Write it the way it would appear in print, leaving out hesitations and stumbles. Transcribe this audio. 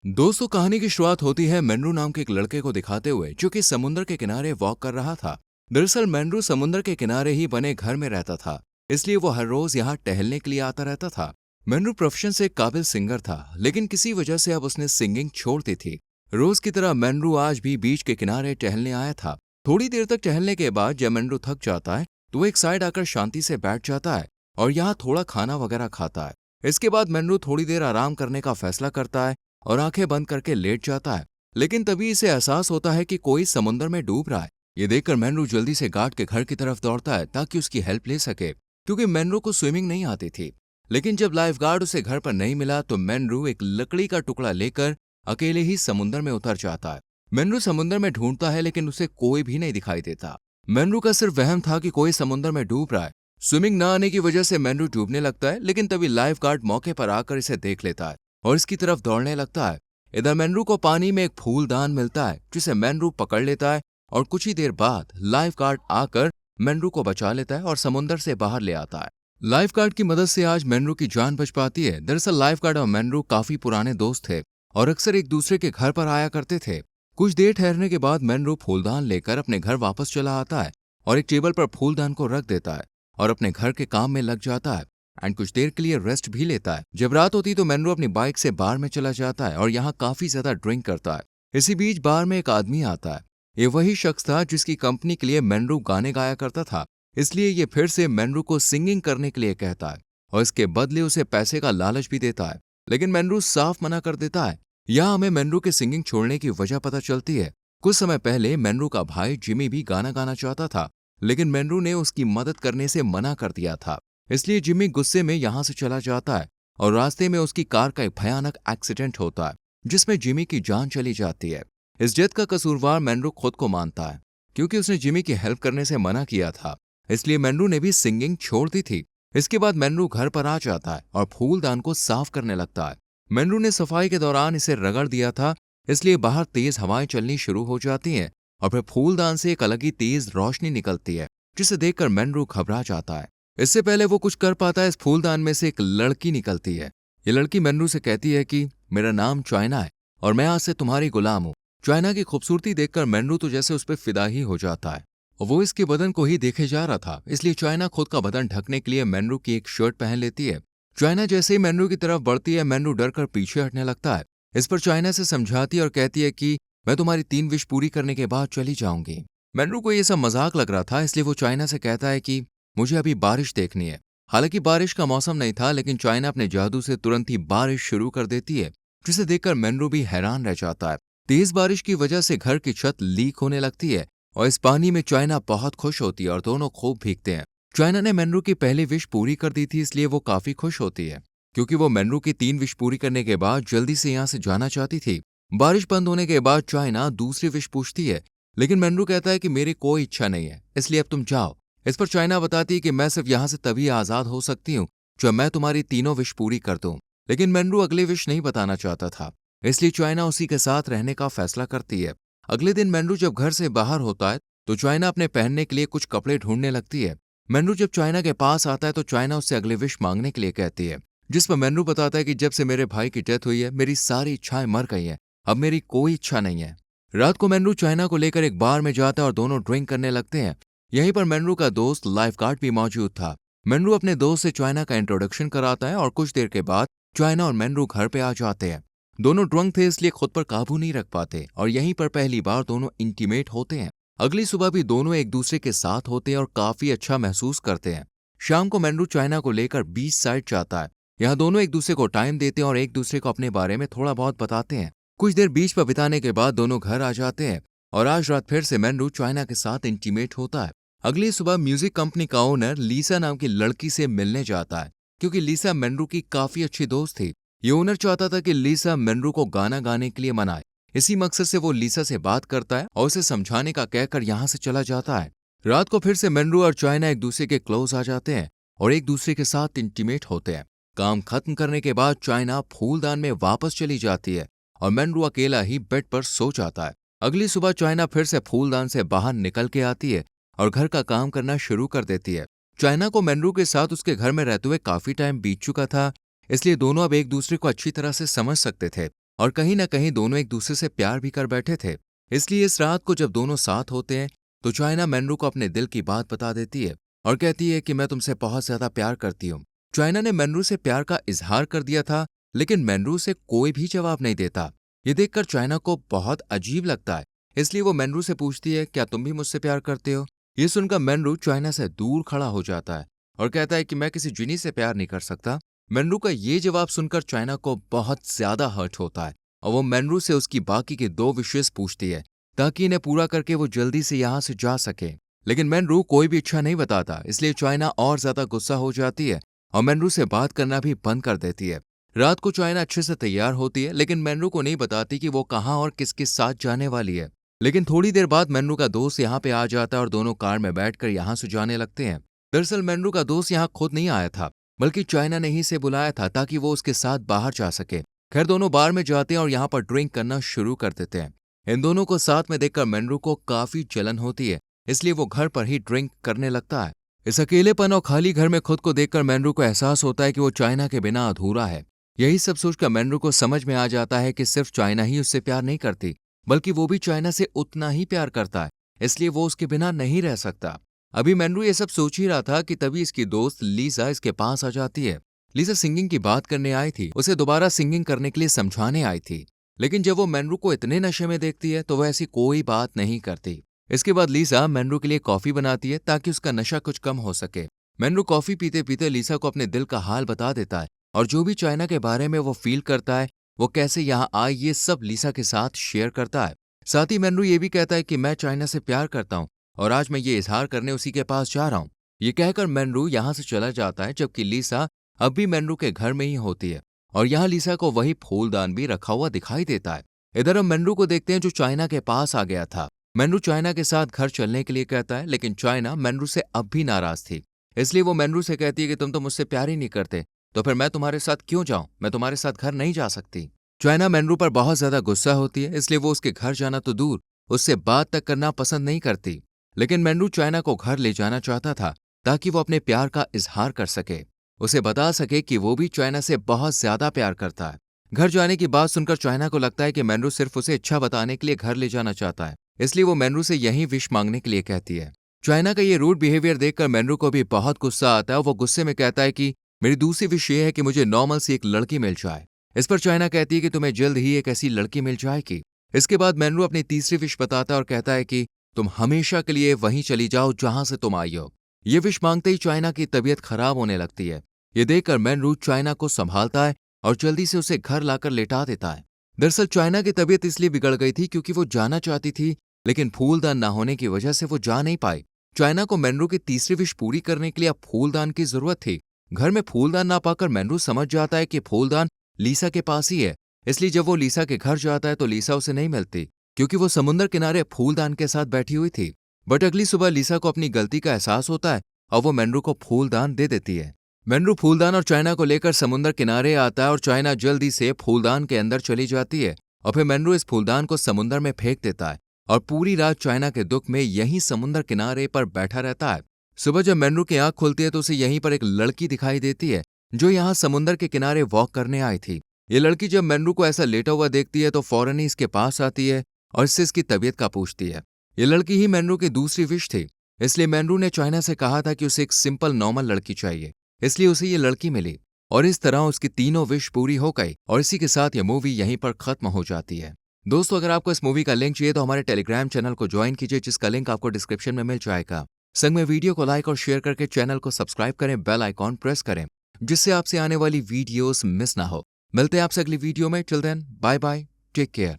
दोस्तों, कहानी की शुरुआत होती है मेनरू नाम के एक लड़के को दिखाते हुए जो कि समुद्र के किनारे वॉक कर रहा था। दरअसल मेनरू समुद्र के किनारे ही बने घर में रहता था, इसलिए वो हर रोज यहाँ टहलने के लिए आता रहता था। मेनरू प्रोफेशन से एक काबिल सिंगर था, लेकिन किसी वजह से अब उसने सिंगिंग छोड़ दी थी। रोज की तरह मेनरू आज भी बीच के किनारे टहलने आया था। थोड़ी देर तक टहलने के बाद जब मेनरू थक जाता है तो वो एक साइड आकर शांति से बैठ जाता है और यहाँ थोड़ा खाना वगैरह खाता है। इसके बाद मेनरू थोड़ी देर आराम करने का फैसला करता है और आंखें बंद करके लेट जाता है। लेकिन तभी इसे एहसास होता है कि कोई समुद्र में डूब रहा है। ये देखकर मेनरू जल्दी से गार्ड के घर की तरफ दौड़ता है ताकि उसकी हेल्प ले सके, क्योंकि मेनरू को स्विमिंग नहीं आती थी। लेकिन जब लाइफ गार्ड उसे घर पर नहीं मिला तो मेनरू एक लकड़ी का टुकड़ा लेकर अकेले ही समुद्र में उतर जाता है। मेनरू समुद्र में ढूंढता है लेकिन उसे कोई भी नहीं दिखाई देता। मेनरू का सिर्फ वहम था कि कोई समुद्र में डूब रहा है। स्विमिंग न आने की वजह से मेनरू डूबने लगता है, लेकिन तभी लाइफ गार्ड मौके पर आकर इसे देख लेता है और इसकी तरफ दौड़ने लगता है। इधर मेनरू को पानी में एक फूलदान मिलता है जिसे मेनरू पकड़ लेता है और कुछ ही देर बाद लाइफ गार्ड आकर मेनरू को बचा लेता है और समुद्र से बाहर ले आता है। लाइफ गार्ड की मदद से आज मेनरू की जान बच पाती है। दरअसल लाइफ गार्ड और मेनरू काफी पुराने दोस्त थे और अक्सर एक दूसरे के घर पर आया करते थे। कुछ देर ठहरने के बाद मेनरू फूलदान लेकर अपने घर वापस चला आता है और एक टेबल पर फूलदान को रख देता है और अपने घर के काम में लग जाता है एंड कुछ देर के लिए रेस्ट भी लेता है। जब रात होती तो मेनरू अपनी बाइक से बार में चला जाता है और यहाँ काफी ज्यादा ड्रिंक करता है। इसी बीच बार में एक आदमी आता है। ये वही शख्स था जिसकी कंपनी के लिए मेनरू गाने गाया करता था, इसलिए ये फिर से मेनरू को सिंगिंग करने के लिए कहता है और इसके बदले उसे पैसे का लालच भी देता है। लेकिन मेनरू साफ मना कर देता है। यहाँ हमें मेनरू के सिंगिंग छोड़ने की वजह पता चलती है। कुछ समय पहले मेनरू का भाई जिमी भी गाना गाना चाहता था, लेकिन मेनरू ने उसकी मदद करने से मना कर दिया था। इसलिए जिमी गुस्से में यहाँ से चला जाता है और रास्ते में उसकी कार का एक भयानक एक्सीडेंट होता है जिसमें जिमी की जान चली जाती है। इस डेथ का कसूरवार मेनरू खुद को मानता है, क्योंकि उसने जिमी की हेल्प करने से मना किया था। इसलिए मेनरू ने भी सिंगिंग छोड़ दी थी। इसके बाद मेनरू घर पर आ जाता है और फूलदान को साफ करने लगता है। मेनरू ने सफाई के दौरान इसे रगड़ दिया था, इसलिए बाहर तेज हवाएं चलनी शुरू हो जाती हैं और फिर फूलदान से एक अलग ही तेज रोशनी निकलती है, जिसे देखकर मेनरू घबरा जाता है। इससे पहले वो कुछ कर पाता है, इस फूलदान में से एक लड़की निकलती है। ये लड़की मेनरू से कहती है कि मेरा नाम चाइना है और मैं आज से तुम्हारी गुलाम हूँ। चाइना की खूबसूरती देखकर मेनरू तो जैसे उस पर फिदा ही हो जाता है और वो इसके बदन को ही देखे जा रहा था, इसलिए चाइना खुद का बदन ढकने के लिए मेनरू की एक शर्ट पहन लेती है। चाइना जैसे ही मेनरू की तरफ बढ़ती है, मेनरू डर कर पीछे हटने लगता है। इस पर चाइना से समझाती है और कहती है कि मैं तुम्हारी 3 विश पूरी करने के बाद चली जाऊंगी। मेनरू को ये सब मजाक लग रहा था, इसलिए वो चाइना से कहता है कि मुझे अभी बारिश देखनी है। हालांकि बारिश का मौसम नहीं था, लेकिन चाइना अपने जादू से तुरंत ही बारिश शुरू कर देती है, जिसे देखकर मेनरू भी हैरान रह जाता है। तेज बारिश की वजह से घर की छत लीक होने लगती है और इस पानी में चाइना बहुत खुश होती है और दोनों खूब भीगते हैं। चाइना ने मेनरू की पहली विश पूरी कर दी थी, इसलिए वो काफी खुश होती है, क्योंकि वो मेनरू की 3 विश पूरी करने के बाद जल्दी से यहाँ से जाना चाहती थी। बारिश बंद होने के बाद चाइना दूसरी विश पूछती है, लेकिन मेनरू कहता है कि मेरी कोई इच्छा नहीं है, इसलिए अब तुम जाओ। इस पर चाइना बताती है कि मैं सिर्फ यहाँ से तभी आजाद हो सकती हूँ जब मैं तुम्हारी तीनों विश पूरी कर दूं। लेकिन मेनरू अगली विश नहीं बताना चाहता था, इसलिए चाइना उसी के साथ रहने का फैसला करती है। अगले दिन मेनरू जब घर से बाहर होता है तो चाइना अपने पहनने के लिए कुछ कपड़े ढूंढने लगती है। मेनरू जब चाइना के पास आता है तो चाइना उससे अगली विश मांगने के लिए कहती है, जिस पर मेनरू बताता है कि जब से मेरे भाई की डेथ हुई है मेरी सारी इच्छाएं मर गई हैं, अब मेरी कोई इच्छा नहीं है। रात को मेनरू चाइना को लेकर एक बार में जाता है और दोनों ड्रिंक करने लगते हैं। यहीं पर मेनरू का दोस्त लाइफ गार्ड भी मौजूद था। मेनरू अपने दोस्त से चाइना का इंट्रोडक्शन कराता है और कुछ देर के बाद चाइना और मेनरू घर पे आ जाते हैं। दोनों ड्रंक थे, इसलिए खुद पर काबू नहीं रख पाते और यहीं पर पहली बार दोनों इंटीमेट होते हैं। अगली सुबह भी दोनों एक दूसरे के साथ होते हैं और काफी अच्छा महसूस करते हैं। शाम को मेनरू चाइना को लेकर बीच साइड जाता है। यहाँ दोनों एक दूसरे को टाइम देते हैं और एक दूसरे को अपने बारे में थोड़ा बहुत बताते हैं। कुछ देर बीच पर बिताने के बाद दोनों घर आ जाते हैं और आज रात फिर से मेनरू चाइना के साथ इंटीमेट होता है। अगली सुबह म्यूजिक कंपनी का ओनर लीसा नाम की लड़की से मिलने जाता है, क्योंकि लीसा मेनरू की काफी अच्छी दोस्त थी। ये ओनर चाहता था कि लीसा मेनरू को गाना गाने के लिए मनाए। इसी मकसद से वो लीसा से बात करता है और उसे समझाने का कहकर यहाँ से चला जाता है। रात को फिर से मेनरू और चाइना एक दूसरे के क्लोज आ जाते हैं और एक दूसरे के साथ इंटीमेट होते हैं। काम खत्म करने के बाद चाइना फूलदान में वापस चली जाती है और मेनरू अकेला ही बेड पर सो जाता है। अगली सुबह चाइना फिर से फूलदान से बाहर निकल के आती है और घर का काम करना शुरू कर देती है। चाइना को मेनरू के साथ उसके घर में रहते हुए काफी टाइम बीत चुका था, इसलिए दोनों अब एक दूसरे को अच्छी तरह से समझ सकते थे। और कहीं ना कहीं दोनों एक दूसरे से प्यार भी कर बैठे थे। इसलिए इस रात को जब दोनों साथ होते हैं तो चाइना मेनरू को अपने दिल की बात बता देती है और कहती है कि मैं तुमसे बहुत ज्यादा प्यार करती हूँ। चाइना ने मेनरू से प्यार का इजहार कर दिया था, लेकिन मेनरू से कोई भी जवाब नहीं देता। ये देखकर चाइना को बहुत अजीब लगता है, इसलिए वो मेनरू से पूछती है, क्या तुम भी मुझसे प्यार करते हो? ये सुनकर मेनरू चाइना से दूर खड़ा हो जाता है और कहता है कि मैं किसी जिनी से प्यार नहीं कर सकता। मेनरू का ये जवाब सुनकर चाइना को बहुत ज्यादा हर्ट होता है और वो मेनरू से उसकी बाकी के 2 विशेष पूछती है ताकि इन्हें पूरा करके वो जल्दी से यहाँ से जा सके। लेकिन मेनरू कोई भी इच्छा नहीं बताता, इसलिए चाइना और ज्यादा गुस्सा हो जाती है और मेनरू से बात करना भी बंद कर देती है। रात को चाइना अच्छे से तैयार होती है, लेकिन मेनरू को नहीं बताती कि वो कहाँ और किसके साथ जाने वाली है। लेकिन थोड़ी देर बाद मेनरू का दोस्त यहाँ पे आ जाता है और दोनों कार में बैठकर यहाँ से जाने लगते हैं। दरअसल मेनरू का दोस्त यहाँ खुद नहीं आया था, बल्कि चाइना ने ही से बुलाया था ताकि वो उसके साथ बाहर जा सके। खैर दोनों बार में जाते हैं और यहाँ पर ड्रिंक करना शुरू कर देते हैं। इन दोनों को साथ में देखकर मेनरू को काफी जलन होती है, इसलिए वो घर पर ही ड्रिंक करने लगता है। इस अकेलेपन और खाली घर में खुद को देखकर मेनरू को एहसास होता है कि वो चाइना के बिना अधूरा है। यही सब सोचकर मेनरू को समझ में आ जाता है कि सिर्फ चाइना ही उससे प्यार नहीं करती, बल्कि वो भी चाइना से उतना ही प्यार करता है, इसलिए वो उसके बिना नहीं रह सकता। अभी मेनरू ये सब सोच ही रहा था कि तभी इसकी दोस्त लीसा इसके पास आ जाती है। लीसा सिंगिंग की बात करने आई थी, उसे दोबारा सिंगिंग करने के लिए समझाने आई थी। लेकिन जब वो मेनरू को इतने नशे में देखती है तो वह ऐसी कोई बात नहीं करती। इसके बाद लीसा मेनरू के लिए कॉफी बनाती है ताकि उसका नशा कुछ कम हो सके। मेनरू कॉफी पीते पीते लीसा को अपने दिल का हाल बता देता है और जो भी चाइना के बारे में वो फील करता है, वो कैसे यहाँ आए, ये सब लीसा के साथ शेयर करता है। साथ ही मेनरू ये भी कहता है कि मैं चाइना से प्यार करता हूँ और आज मैं ये इजहार करने उसी के पास जा रहा हूँ। ये कहकर मेनरू यहाँ से चला जाता है, जबकि लीसा अब भी मेनरू के घर में ही होती है और यहाँ लीसा को वही फूलदान भी रखा हुआ दिखाई देता है। इधर हम मेनरू को देखते हैं जो चाइना के पास आ गया था। मेनरू चाइना के साथ घर चलने के लिए कहता है, लेकिन चाइना मेनरू से अब भी नाराज थी। इसलिए वो मेनरू से कहती है कि तुम तो मुझसे प्यार ही नहीं करते, तो फिर मैं तुम्हारे साथ क्यों जाऊं? मैं तुम्हारे साथ घर नहीं जा सकती। चाइना मेनरू पर बहुत ज्यादा गुस्सा होती है, इसलिए वो उसके घर जाना तो दूर, उससे बात तक करना पसंद नहीं करती। लेकिन मेनरू चाइना को घर ले जाना चाहता था ताकि वो अपने प्यार का इजहार कर सके, उसे बता सके कि वो भी चाइना से बहुत ज्यादा प्यार करता है। घर जाने की बात सुनकर चाइना को लगता है कि मेनरू सिर्फ उसे इच्छा बताने के लिए घर ले जाना चाहता है, इसलिए वो मेनरू से यही विश मांगने के लिए कहती है। चाइना का ये रूड बिहेवियर देखकर मेनरू को भी बहुत गुस्सा आता है और वो गुस्से में कहता है कि मेरी दूसरी विश ये है कि मुझे नॉर्मल सी एक लड़की मिल जाए। इस पर चाइना कहती है कि तुम्हें जल्द ही एक ऐसी लड़की मिल जाएगी। इसके बाद मेनरू अपनी तीसरी विश बताता है और कहता है कि तुम हमेशा के लिए वहीं चली जाओ जहां से तुम आई हो। ये विश मांगते ही चाइना की तबीयत खराब होने लगती है। ये देखकर मेनरू चाइना को संभालता है और जल्दी से उसे घर लाकर लेटा देता है। दरअसल चाइना की तबीयत इसलिए बिगड़ गई थी क्योंकि वो जाना चाहती थी, लेकिन फूलदान न होने की वजह से वो जा नहीं पाई। चाइना को मेनरू की तीसरी विश पूरी करने के लिए अब फूलदान की जरूरत थी। घर में फूलदान ना पाकर मेनरू समझ जाता है कि फूलदान लीसा के पास ही है, इसलिए जब वो लीसा के घर जाता है तो लीसा उसे नहीं मिलती क्योंकि वो समुद्र किनारे फूलदान के साथ बैठी हुई थी। बट अगली सुबह लीसा को अपनी गलती का एहसास होता है और वो मेनरू को फूलदान दे देती है। मेनरू फूलदान और चाइना को लेकर समुद्र किनारे आता है और चाइना जल्दी से फूलदान के अंदर चली जाती है और फिर मेनरू इस फूलदान को समुद्र में फेंक देता है और पूरी रात चाइना के दुख में यहीं समुद्र किनारे पर बैठा रहता है। सुबह जब मेनरू की आंख खुलती है तो उसे यहीं पर एक लड़की दिखाई देती है जो यहाँ समुद्र के किनारे वॉक करने आई थी। ये लड़की जब मेनरू को ऐसा लेटा हुआ देखती है तो फौरन ही इसके पास आती है और इससे इसकी तबीयत का पूछती है। ये लड़की ही मेनरू की दूसरी विश थी, इसलिए मेनरू ने चाइना से कहा था कि उसे एक सिंपल नॉर्मल लड़की चाहिए, इसलिए उसे ये लड़की मिली और इस तरह उसकी तीनों विश पूरी हो गई और इसी के साथ ये मूवी यहीं पर खत्म हो जाती है। दोस्तों, अगर आपको इस मूवी का लिंक चाहिए तो हमारे टेलीग्राम चैनल को ज्वाइन कीजिए, जिसका लिंक आपको डिस्क्रिप्शन में मिल जाएगा। संग में वीडियो को लाइक और शेयर करके चैनल को सब्सक्राइब करें, बेल आइकॉन प्रेस करें, जिससे आपसे आने वाली वीडियोस मिस ना हो। मिलते हैं आपसे अगली वीडियो में। Till then, bye bye, take care.